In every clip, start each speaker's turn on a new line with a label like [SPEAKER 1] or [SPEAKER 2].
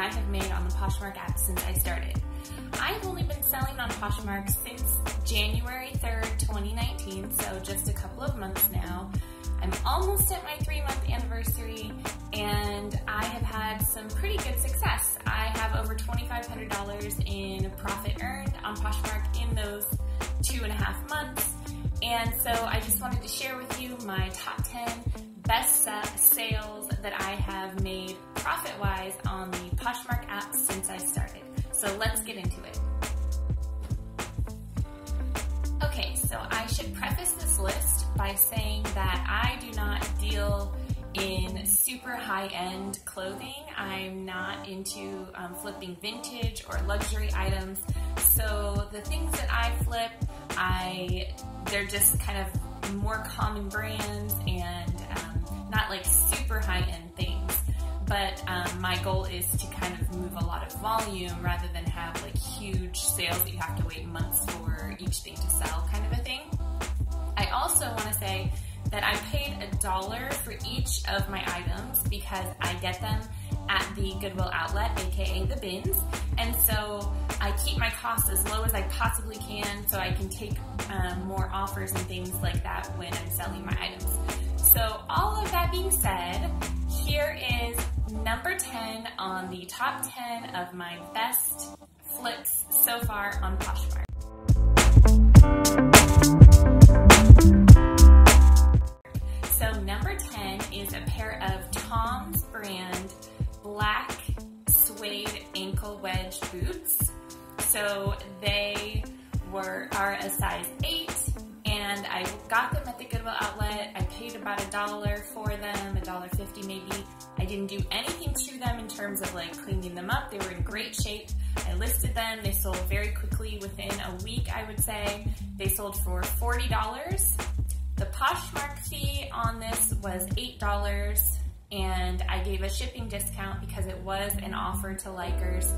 [SPEAKER 1] I have made on the Poshmark app since I started. I've only been selling on Poshmark since January 3rd, 2019, so just a couple of months now. I'm almost at my 3-month anniversary, and I have had some pretty good success. I have over $2,500 in profit earned on Poshmark in those 2.5 months, and so I just wanted to share with you my top 10 best sales that I have made profit-wise on the Poshmark app since I started. So let's get into it. Okay, so I should preface this list by saying that I do not deal in super high-end clothing. I'm not into flipping vintage or luxury items. So the things that I flip, they're just kind of more common brands and not like super high-end things. But my goal is to kind of move a lot of volume rather than have like huge sales that you have to wait months for each thing to sell kind of a thing. I also want to say that I paid $1 for each of my items because I get them at the Goodwill Outlet, aka the bins, and so I keep my costs as low as I possibly can so I can take more offers and things like that when I'm selling my items. So all of that being said, here is number 10 on the top 10 of my best flips so far on Poshmark. So number 10 is a pair of Tom's brand black suede ankle wedge boots. So they are a size 8, and I got them at the Goodwill Outlet. I paid about $1 for them, $1.50 maybe. I didn't do anything to them in terms of like cleaning them up. They were in great shape. I listed them. They sold very quickly within a week, I would say. They sold for $40. The Poshmark fee on this was $8, and I gave a shipping discount because it was an offer to likers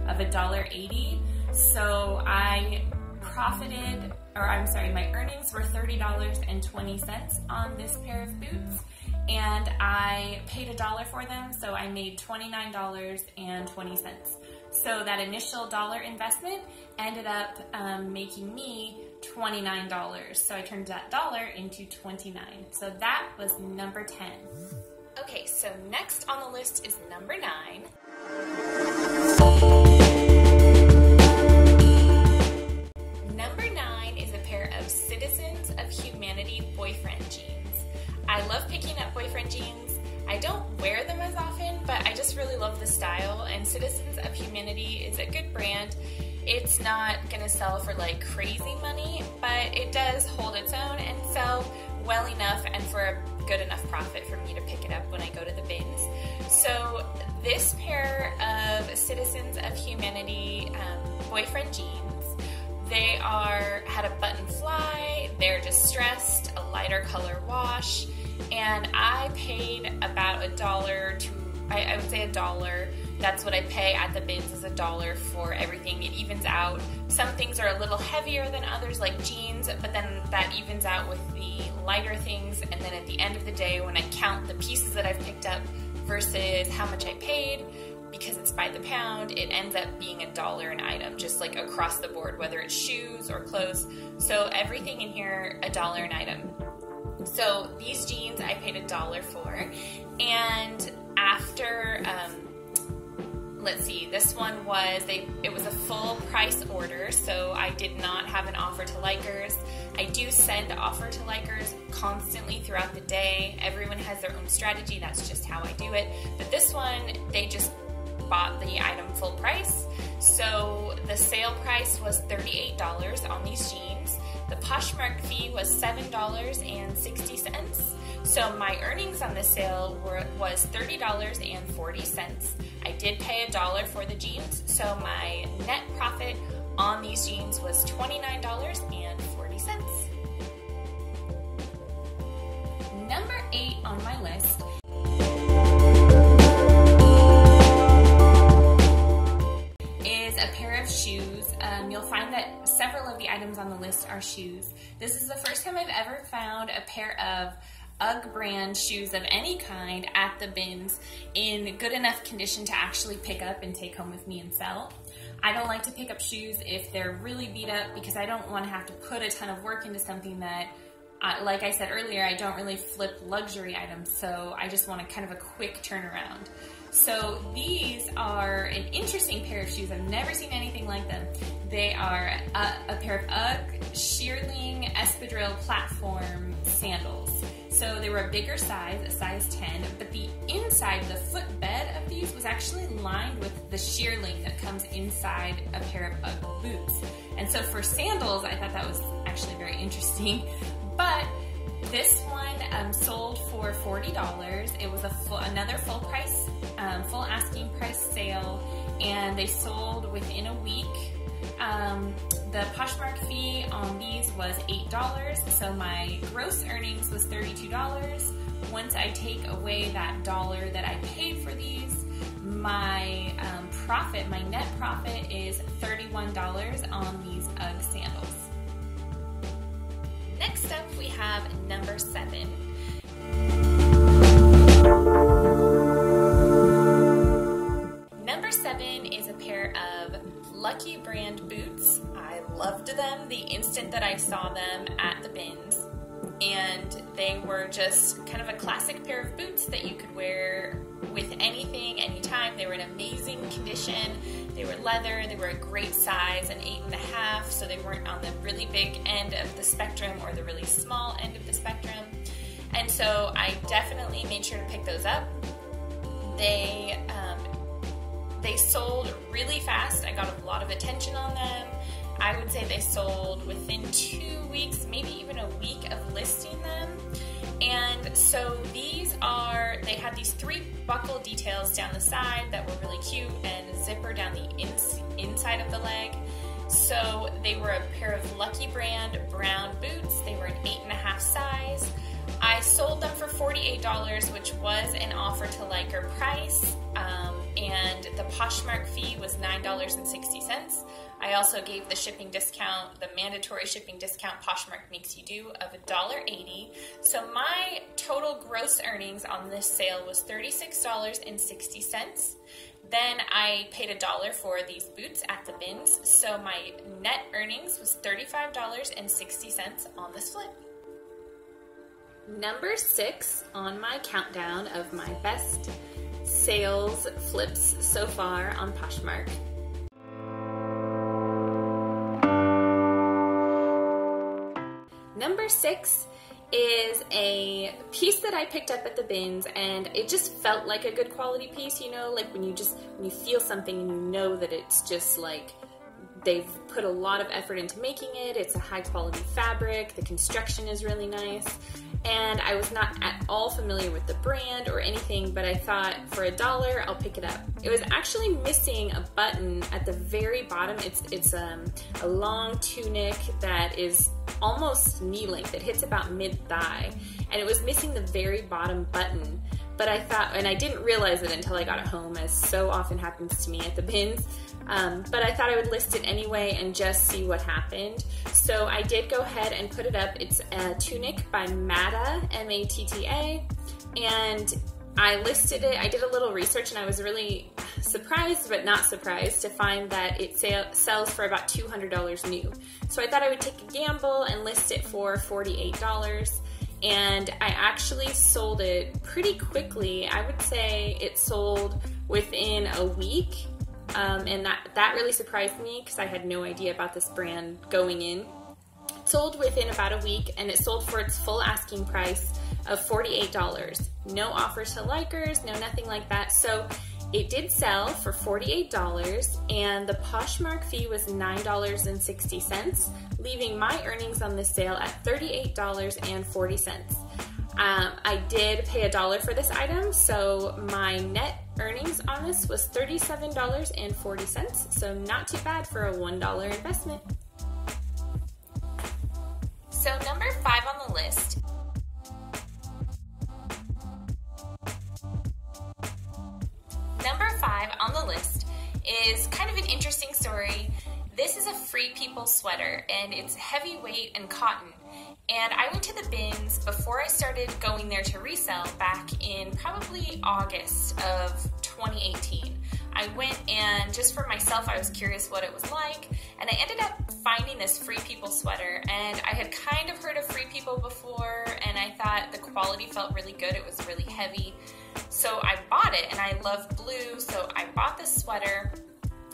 [SPEAKER 1] of $1.80. So I profited, my earnings were $30.20 on this pair of boots, and I paid $1 for them, so I made $29.20. So that initial $1 investment ended up making me $29. So I turned that $1 into $29. So that was number 10. Okay, so next on the list is number 9. Number 9 is a pair of Citizens of Humanity boyfriend jeans. I love picking up boyfriend jeans. I don't wear them as often, but I just really love the style, and Citizens of Humanity is a good brand. It's not gonna sell for like crazy money, but it does hold its own and sell well enough and for a good enough profit for me to pick it up when I go to the bins. So this pair of Citizens of Humanity boyfriend jeans, they had a button fly, they're distressed, a lighter color wash, and I paid about $1 I would say $1. That's what I pay at the bins, is $1 for everything. It evens out. Some things are a little heavier than others, like jeans, but then that evens out with the lighter things, and then at the end of the day, when I count the pieces that I've picked up versus how much I paid, because it's by the pound, it ends up being $1 an item, just like across the board, whether it's shoes or clothes. So everything in here, $1 an item. So these jeans I paid $1 for, and after, let's see, this one was, it was a full price order, so I did not have an offer to likers. I do send offer to likers constantly throughout the day. Everyone has their own strategy, that's just how I do it. But this one, they just bought the item full price. So the sale price was $38 on these jeans. The Poshmark fee was $7.60. So my earnings on this sale was $30.40. I did pay $1 for the jeans, so my net profit on these jeans was $29.40. Number 8 on my list is a pair of shoes. You'll find that several of the items on the list are shoes. This is the first time I've ever found a pair of UGG brand shoes of any kind at the bins in good enough condition to actually pick up and take home with me and sell. I don't like to pick up shoes if they're really beat up because I don't want to have to put a ton of work into something that, like I said earlier, I don't really flip luxury items, so I just want kind of a quick turnaround. So these are an interesting pair of shoes. I've never seen anything like them. They are a pair of UGG shearling espadrille platform sandals. So they were a bigger size, a size 10, but the inside, the footbed of these was actually lined with the shearling that comes inside a pair of UGG boots. And so for sandals, I thought that was actually very interesting. But this one sold for $40. It was another full price, full asking price sale, and they sold within a week. The Poshmark fee on these was $8, so my gross earnings was $32. Once I take away that dollar that I paid for these, my profit, my net profit is $31 on these UGG sandals. Next up, we have number 7. Number 7 is a pair of Lucky brand boots. I loved them the instant that I saw them at the bins, and they were just kind of a classic pair of boots that you could wear with anything, anytime. They were in amazing condition. They were leather. They were a great size, an 8.5, so they weren't on the really big end of the spectrum or the really small end of the spectrum. And so I definitely made sure to pick those up. They sold really fast. I got a lot of attention on them. I would say they sold within 2 weeks, maybe even a week of listing them. And so they had these 3 buckle details down the side that were really cute and a zipper down the inside of the leg. So they were a pair of Lucky brand brown boots. They were an 8.5 size. I sold them for $48, which was an offer to liker price, and the Poshmark fee was $9.60. I also gave the shipping discount, the mandatory shipping discount Poshmark makes you do, of $1.80. So my total gross earnings on this sale was $36.60. Then I paid $1 for these boots at the bins, so my net earnings was $35.60 on this flip. Number 6 on my countdown of my best sales flips so far on Poshmark. Number 6 is a piece that I picked up at the bins, and it just felt like a good quality piece, you know, like when you feel something and you know that it's just like they've put a lot of effort into making it. It's a high quality fabric, the construction is really nice, and I was not at all familiar with the brand or anything, but I thought for $1 I'll pick it up. It was actually missing a button at the very bottom. It's a long tunic that is almost knee length. It hits about mid-thigh, and it was missing the very bottom button. But I thought, and I didn't realize it until I got it home, as so often happens to me at the bins, but I thought I would list it anyway and just see what happened. So I did go ahead and put it up. It's a tunic by Matta, M-A-T-T-A, and I listed it. I did a little research, and I was really surprised, but not surprised, to find that it sells for about $200 new. So I thought I would take a gamble and list it for $48. And I actually sold it pretty quickly. I would say it sold within a week, and that really surprised me because I had no idea about this brand going in. It sold within about a week, and it sold for its full asking price of $48. No offers to likers, no nothing like that. So it did sell for $48, and the Poshmark fee was $9.60, leaving my earnings on this sale at $38.40. I did pay $1 for this item, so my net earnings on this was $37.40, so not too bad for a $1 investment. So number 5 on the list . Number 5 on the list is kind of an interesting story. This is a free Free People sweater, and it's heavyweight and cotton. And I went to the bins before I started going there to resell back in probably August of 2018. I went, and just for myself, I was curious what it was like, and I ended up finding this Free People sweater, and I had kind of heard of Free People before, and I thought the quality felt really good. It was really heavy, so I bought it, and I love blue, so I bought this sweater.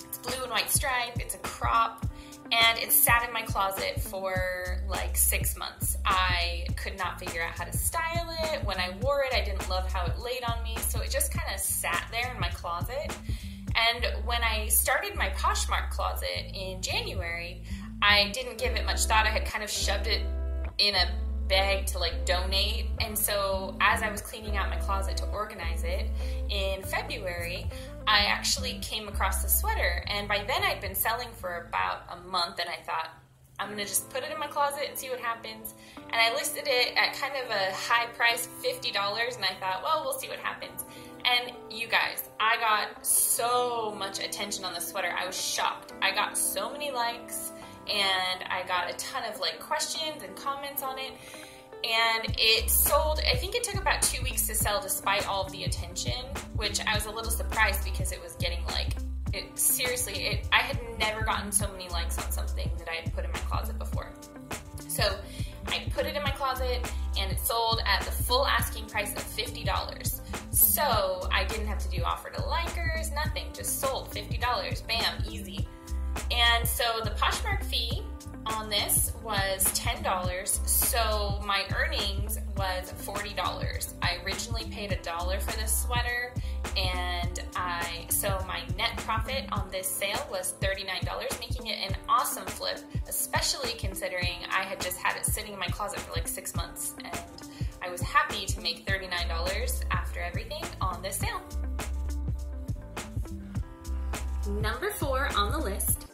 [SPEAKER 1] It's blue and white stripe, it's a crop, and it sat in my closet for like 6 months. I could not figure out how to style it. When I wore it, I didn't love how it laid on me, so it just kind of sat there in my closet. And when I started my Poshmark closet in January, I didn't give it much thought. I had kind of shoved it in a bag to like donate, and so as I was cleaning out my closet to organize it in February, I actually came across the sweater, and by then I'd been selling for about a month, and I thought, I'm gonna just put it in my closet and see what happens. And I listed it at kind of a high price, $50, and I thought, well, we'll see what happens. And you guys, I got so much attention on the sweater. I was shocked. I got so many likes, and I got a ton of like questions and comments on it. And it sold, I think it took about 2 weeks to sell despite all of the attention, which I was a little surprised because it was getting like, I had never gotten so many likes on something that I had put in my closet before. So I put it in my closet, and it sold at the full asking price of $50. So I didn't have to do offer to likers, nothing, just sold $50, bam, easy. And so the Poshmark fee on this was $10, so my earnings was $40. I originally paid $1 for this sweater, and so my net profit on this sale was $39, making it an awesome flip, especially considering I had just had it sitting in my closet for like 6 months, and I was happy to make $39 after everything on this sale. Number 4 on the list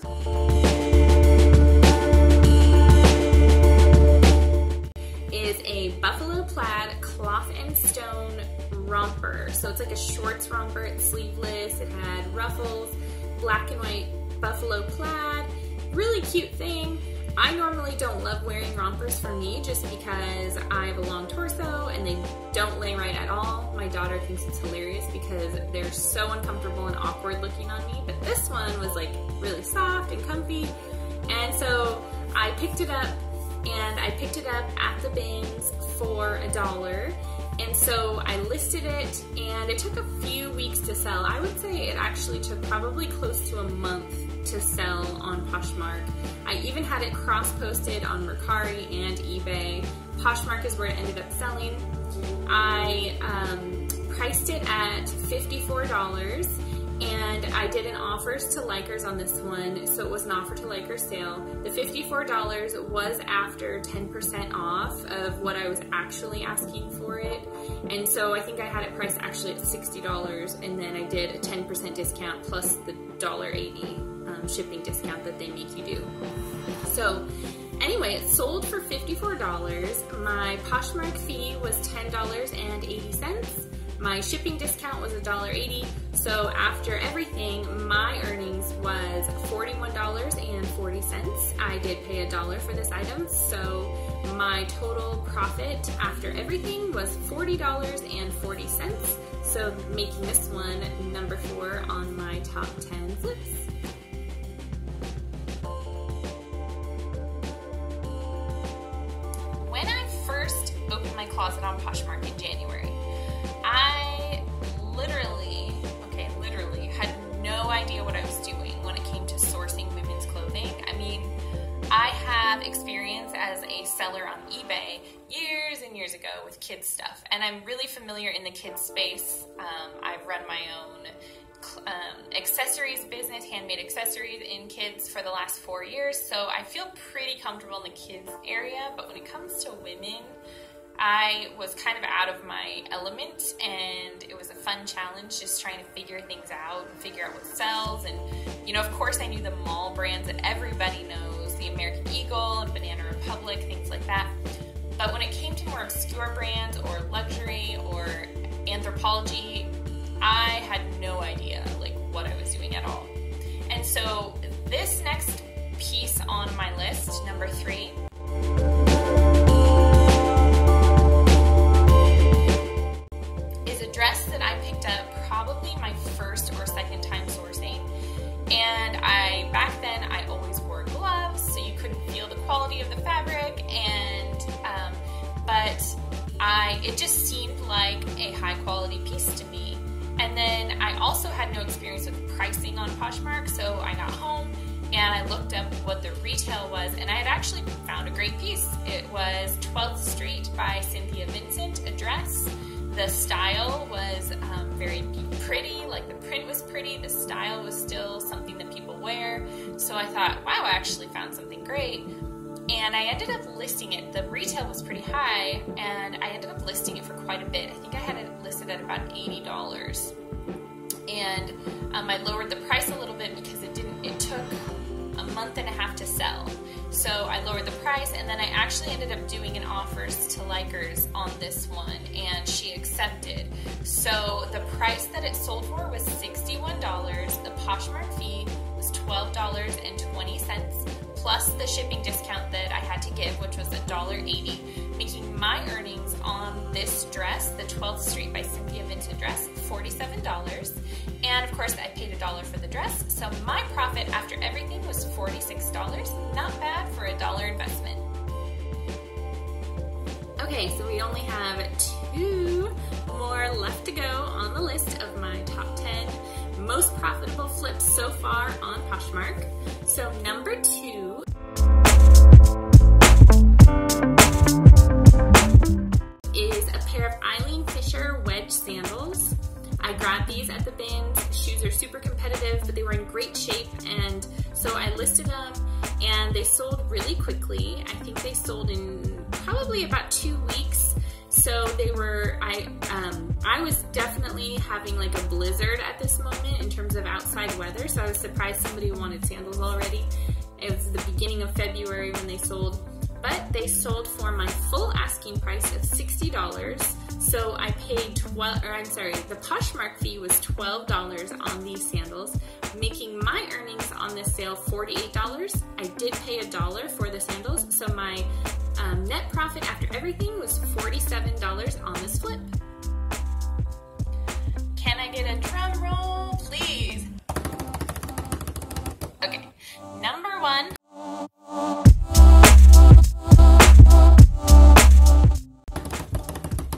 [SPEAKER 1] is a buffalo plaid cloth and stone romper. So it's like a shorts romper, it's sleeveless, it had ruffles, black and white buffalo plaid, really cute thing. I normally don't love wearing rompers for me just because I have a long torso and they don't lay right at all. My daughter thinks it's hilarious because they're so uncomfortable and awkward looking on me, but this one was like really soft and comfy, and so I picked it up, and I picked it up at the bins for $1. And so I listed it, and it took a few weeks to sell. I would say it actually took probably close to a month to sell on Poshmark. I even had it cross-posted on Mercari and eBay. Poshmark is where it ended up selling. I priced it at $54, and I did an offers to likers on this one, so it was an offer to likers sale. The $54 was after 10% off of what I was actually asking for it, and so I think I had it priced actually at $60, and then I did a 10% discount plus the $1.80 shipping discount that they make you do. So anyway, it sold for $54. My Poshmark fee was $10.80. My shipping discount was $1.80, so after everything, my earnings was $41.40. I did pay $1 for this item, so my total profit after everything was $40.40, so making this one number 4 on my top 10 flips. When I first opened my closet on Poshmark in January, I literally had no idea what I was doing when it came to sourcing women's clothing. I mean, I have experience as a seller on eBay years and years ago with kids stuff, and I'm really familiar in the kids space. I've run my own accessories business, handmade accessories in kids for the last 4 years, so I feel pretty comfortable in the kids area, but when it comes to women, I was kind of out of my element, and it was a fun challenge just trying to figure things out and figure out what sells. And, you know, of course I knew the mall brands that everybody knows, the American Eagle and Banana Republic, things like that. But when it came to more obscure brands or luxury or Anthropologie, I had no idea like what I was doing at all. And so this next piece on my list, number 3, is a dress that I picked up probably my first or second time sourcing. And back then I always wore gloves, so you couldn't feel the quality of the fabric, and but it just seemed like a high quality piece to me. And then I also had no experience with pricing on Poshmark, so I got home and I looked up what the retail was, and I had actually found a great piece. It was 12th Street by Cynthia Vincent, a dress. The style was very pretty, like the print was pretty, the style was still something that people wear. So I thought, wow, I actually found something great. And I ended up listing it. The retail was pretty high, and I ended up listing it for quite a bit. I think I had it listed at about $80. And I lowered the price a little bit because it took a month and a half to sell. So I lowered the price, and then I actually ended up doing an offers to likers on this one, and she accepted. So the price that it sold for was $61. The Poshmark fee was $12.20, plus the shipping discount that I had to give, which was $1.80, making my earnings on this dress, the 12th Street by Cynthia Vincent dress, $47. And of course I paid $1 for the dress, so my profit after everything was $46. Not bad for a $1 investment. Okay, so we only have 2 more left to go on the list of my top 10 most profitable flips so far on Poshmark. So number 2 is a pair of Eileen Fisher wedge sandals. I grabbed these at the bins. Shoes are super competitive, but they were in great shape, and so I listed them, and they sold really quickly. I think they sold in probably about 2 weeks. So they were, I was definitely having like a blizzard at this moment in terms of outside weather, so I was surprised somebody wanted sandals already. It was the beginning of February when they sold, but they sold for my full asking price of $60. So I paid the Poshmark fee was $12 on these sandals, making my earnings on this sale $48. I did pay $1 for the sandals, so my net profit after everything was $47 on this flip. Can I get a drum roll, please? Okay, number 1.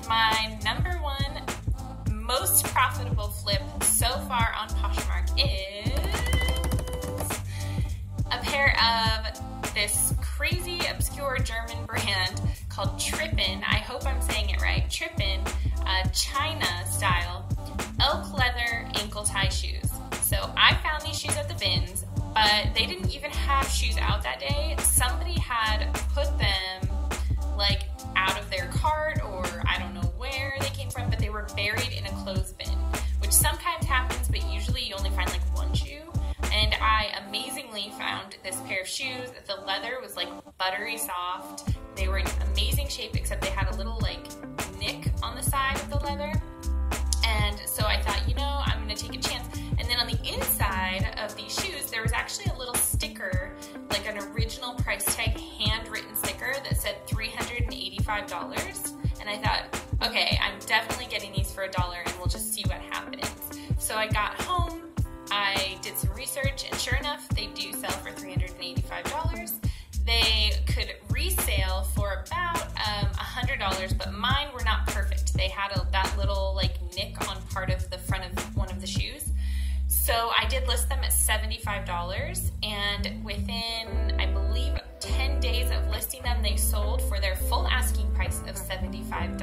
[SPEAKER 1] My number 1 most profitable flip so far on Poshmark is a pair of this crazy obscure German brand called Trippen. I hope I'm saying it right. Trippen, China style elk leather ankle tie shoes. So I found these shoes at the bins, but they didn't even have shoes out that day. Somebody had put them like out of their cart, or I don't know where they came from, but they were buried in a clothes bin, which sometimes happens, but usually you only find like one shoe. And I amazingly found this pair of shoes. The leather was like buttery soft. They were in amazing shape, except they had a little like nick on the side of the leather. And so I thought, you know, I'm gonna take a chance. And then on the inside of these shoes, there was actually a little sticker, like an original price tag handwritten sticker that said $385. And I thought, okay, I'm definitely getting these for $1 and we'll just see what happens. So I got home, I did some research, and sure enough, they do sell for $385. They could resale for about $100, but mine were not perfect. They had that little like nick on part of the front of one of the shoes. So I did list them at $75, and within, I believe, 10 days of listing them, they sold for their full asking price of $75.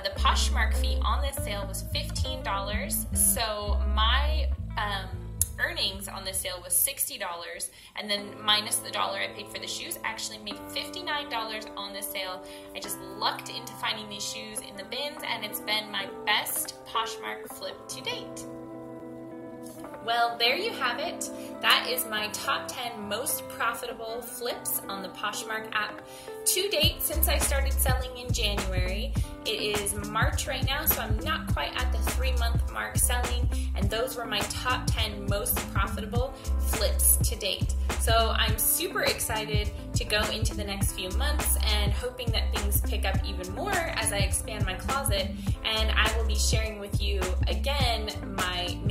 [SPEAKER 1] The Poshmark fee on this sale was $15, so my earnings on this sale was $60, and then minus the $1 I paid for the shoes, actually made $59 on this sale. I just lucked into finding these shoes in the bins, and it's been my best Poshmark flip to date. Well, there you have it. That is my top 10 most profitable flips on the Poshmark app to date since I started selling in January. It is March right now, so I'm not quite at the 3-month mark selling, and those were my top 10 most profitable flips to date. So I'm super excited to go into the next few months and hoping that things pick up even more as I expand my closet, and I will be sharing with you again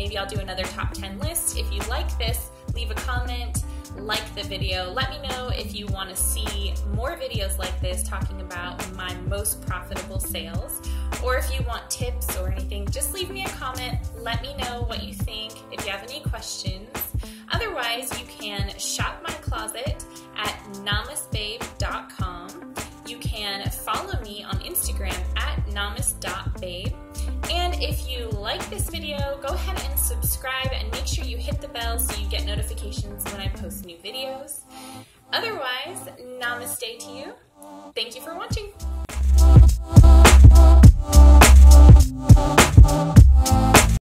[SPEAKER 1] maybe I'll do another top 10 list. If you like this, leave a comment, like the video. Let me know if you want to see more videos like this talking about my most profitable sales, or if you want tips or anything, just leave me a comment. Let me know what you think, if you have any questions. Otherwise, you can shop my closet at namastebabe.com. You can follow me on Instagram at namas.babe. And if you like this video, go ahead and subscribe and make sure you hit the bell so you get notifications when I post new videos. Otherwise, namaste to you. Thank you for watching.